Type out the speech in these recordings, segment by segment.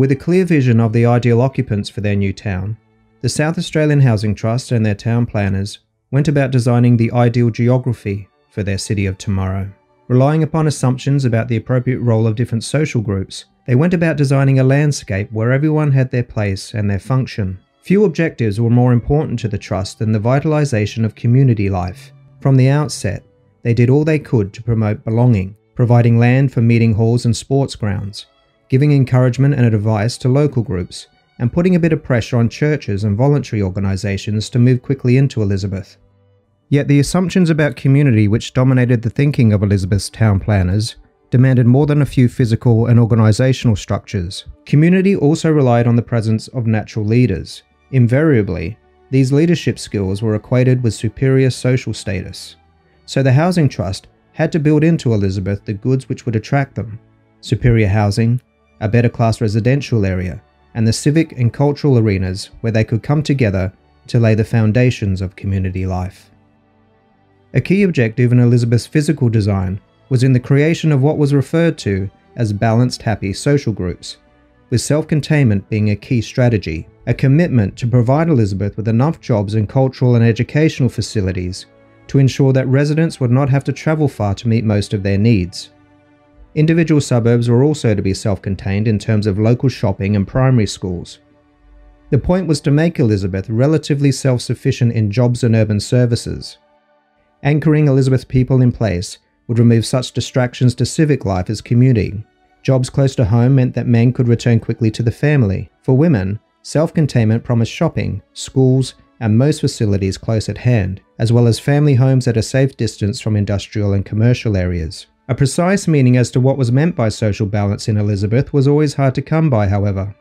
With a clear vision of the ideal occupants for their new town, the South Australian Housing Trust and their town planners went about designing the ideal geography for their city of tomorrow. Relying upon assumptions about the appropriate role of different social groups, they went about designing a landscape where everyone had their place and their function. Few objectives were more important to the Trust than the vitalisation of community life. From the outset, they did all they could to promote belonging, providing land for meeting halls and sports grounds, giving encouragement and advice to local groups, and putting a bit of pressure on churches and voluntary organisations to move quickly into Elizabeth. Yet the assumptions about community which dominated the thinking of Elizabeth's town planners demanded more than a few physical and organisational structures. Community also relied on the presence of natural leaders. Invariably, these leadership skills were equated with superior social status. So the Housing Trust had to build into Elizabeth the goods which would attract them: superior housing, a better class residential area, and the civic and cultural arenas where they could come together to lay the foundations of community life. A key objective in Elizabeth's physical design was in the creation of what was referred to as balanced, happy social groups, with self-containment being a key strategy, a commitment to provide Elizabeth with enough jobs and cultural and educational facilities to ensure that residents would not have to travel far to meet most of their needs. Individual suburbs were also to be self-contained in terms of local shopping and primary schools. The point was to make Elizabeth relatively self-sufficient in jobs and urban services. Anchoring Elizabeth people in place would remove such distractions to civic life as commuting. Jobs close to home meant that men could return quickly to the family. For women, self-containment promised shopping, schools, and most facilities close at hand, as well as family homes at a safe distance from industrial and commercial areas. A precise meaning as to what was meant by social balance in Elizabeth was always hard to come by, however.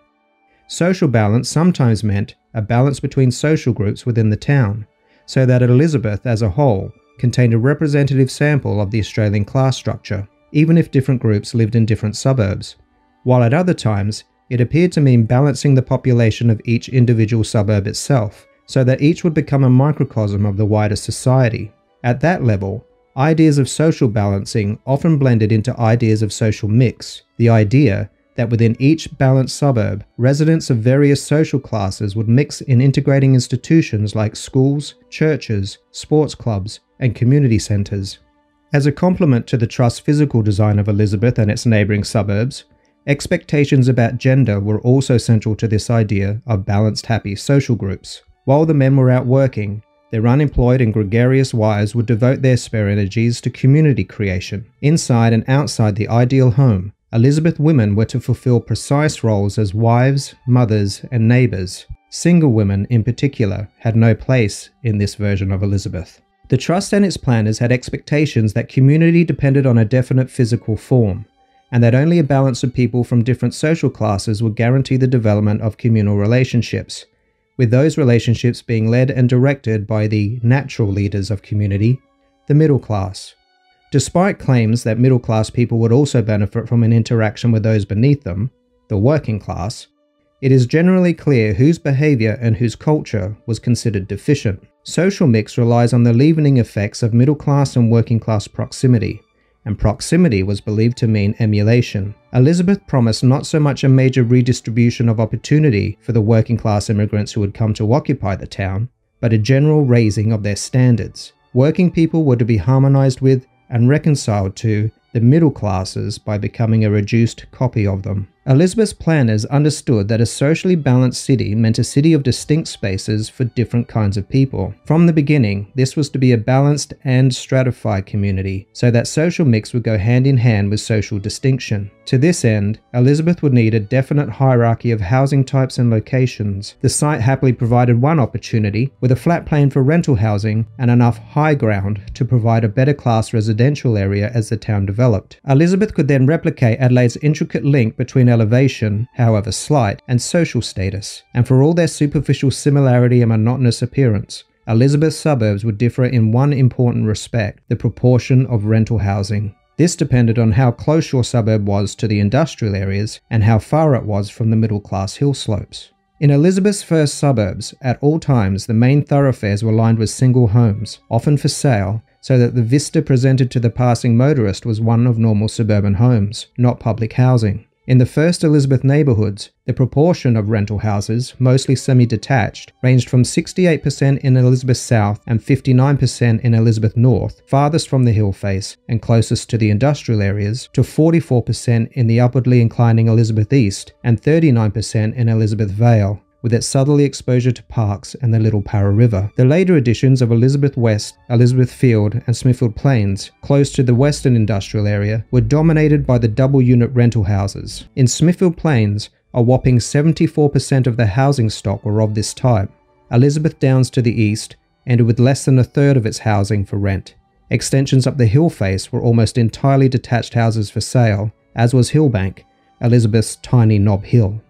Social balance sometimes meant a balance between social groups within the town, so that Elizabeth as a whole contained a representative sample of the Australian class structure, even if different groups lived in different suburbs, while at other times it appeared to mean balancing the population of each individual suburb itself, so that each would become a microcosm of the wider society. At that level, ideas of social balancing often blended into ideas of social mix, the idea that within each balanced suburb, residents of various social classes would mix in integrating institutions like schools, churches, sports clubs, and community centres. As a complement to the Trust's physical design of Elizabeth and its neighbouring suburbs, expectations about gender were also central to this idea of balanced, happy social groups. While the men were out working, their unemployed and gregarious wives would devote their spare energies to community creation. Inside and outside the ideal home, Elizabeth women were to fulfill precise roles as wives, mothers, and neighbours. Single women, in particular, had no place in this version of Elizabeth. The Trust and its planners had expectations that community depended on a definite physical form, and that only a balance of people from different social classes would guarantee the development of communal relationships, with those relationships being led and directed by the natural leaders of community, the middle class. Despite claims that middle-class people would also benefit from an interaction with those beneath them, the working class, it is generally clear whose behaviour and whose culture was considered deficient. Social mix relies on the leavening effects of middle-class and working-class proximity, and proximity was believed to mean emulation. Elizabeth promised not so much a major redistribution of opportunity for the working-class immigrants who would come to occupy the town, but a general raising of their standards. Working people were to be harmonised with and reconciled to the middle classes by becoming a reduced copy of them. Elizabeth's planners understood that a socially balanced city meant a city of distinct spaces for different kinds of people. From the beginning, this was to be a balanced and stratified community, so that social mix would go hand in hand with social distinction. To this end, Elizabeth would need a definite hierarchy of housing types and locations. The site happily provided one opportunity, with a flat plain for rental housing and enough high ground to provide a better class residential area as the town developed. Elizabeth could then replicate Adelaide's intricate link between elevation, however slight, and social status, and for all their superficial similarity and monotonous appearance, Elizabeth's suburbs would differ in one important respect: the proportion of rental housing. This depended on how close your suburb was to the industrial areas and how far it was from the middle-class hill slopes. In Elizabeth's first suburbs, at all times the main thoroughfares were lined with single homes, often for sale, so that the vista presented to the passing motorist was one of normal suburban homes, not public housing. In the first Elizabeth neighbourhoods, the proportion of rental houses, mostly semi-detached, ranged from 68% in Elizabeth South and 59% in Elizabeth North, farthest from the hill face and closest to the industrial areas, to 44% in the upwardly inclining Elizabeth East and 39% in Elizabeth Vale, with its southerly exposure to parks and the Little Para River. The later additions of Elizabeth West, Elizabeth Field and Smithfield Plains, close to the western industrial area, were dominated by the double-unit rental houses. In Smithfield Plains, a whopping 74% of the housing stock were of this type. Elizabeth Downs to the east ended with less than a third of its housing for rent. Extensions up the hill face were almost entirely detached houses for sale, as was Hillbank, Elizabeth's tiny Nob Hill.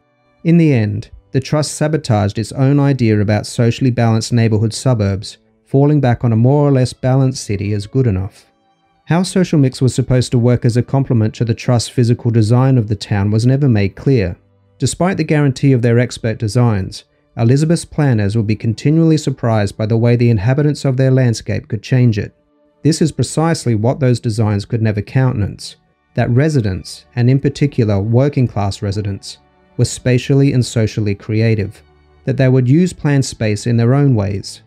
In the end, the Trust sabotaged its own idea about socially balanced neighbourhood suburbs, falling back on a more or less balanced city as good enough. How social mix was supposed to work as a complement to the Trust's physical design of the town was never made clear. Despite the guarantee of their expert designs, Elizabeth's planners would be continually surprised by the way the inhabitants of their landscape could change it. This is precisely what those designs could never countenance, that residents, and in particular working class residents, were spatially and socially creative, that they would use planned space in their own ways.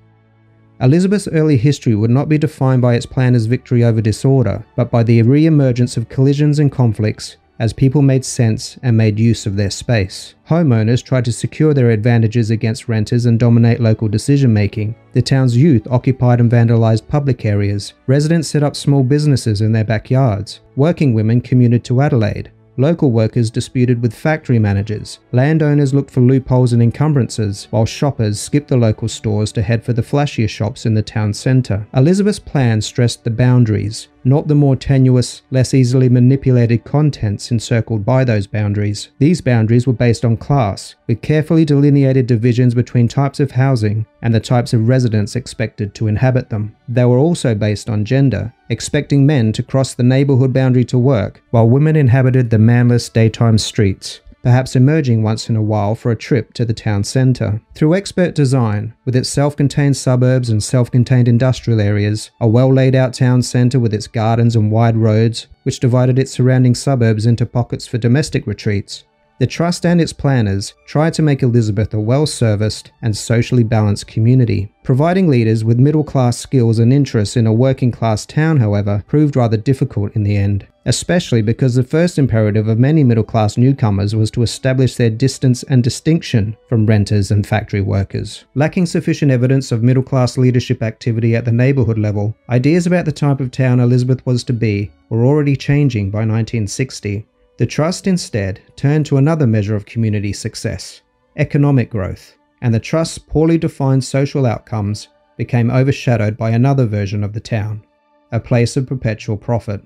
Elizabeth's early history would not be defined by its planners' victory over disorder, but by the re-emergence of collisions and conflicts as people made sense and made use of their space. Homeowners tried to secure their advantages against renters and dominate local decision-making. The town's youth occupied and vandalized public areas. Residents set up small businesses in their backyards. Working women commuted to Adelaide. Local workers disputed with factory managers. Landowners looked for loopholes and encumbrances, while shoppers skipped the local stores to head for the flashier shops in the town centre. Elizabeth's plan stressed the boundaries, not the more tenuous, less easily manipulated contents encircled by those boundaries. These boundaries were based on class, with carefully delineated divisions between types of housing and the types of residents expected to inhabit them. They were also based on gender, expecting men to cross the neighbourhood boundary to work, while women inhabited the manless daytime streets, perhaps emerging once in a while for a trip to the town centre. Through expert design, with its self-contained suburbs and self-contained industrial areas, a well-laid-out town centre with its gardens and wide roads, which divided its surrounding suburbs into pockets for domestic retreats, the Trust and its planners tried to make Elizabeth a well-serviced and socially balanced community. Providing leaders with middle-class skills and interests in a working-class town, however, proved rather difficult in the end, especially because the first imperative of many middle-class newcomers was to establish their distance and distinction from renters and factory workers. Lacking sufficient evidence of middle-class leadership activity at the neighbourhood level, ideas about the type of town Elizabeth was to be were already changing by 1960. The Trust instead turned to another measure of community success, economic growth, and the Trust's poorly defined social outcomes became overshadowed by another version of the town, a place of perpetual profit.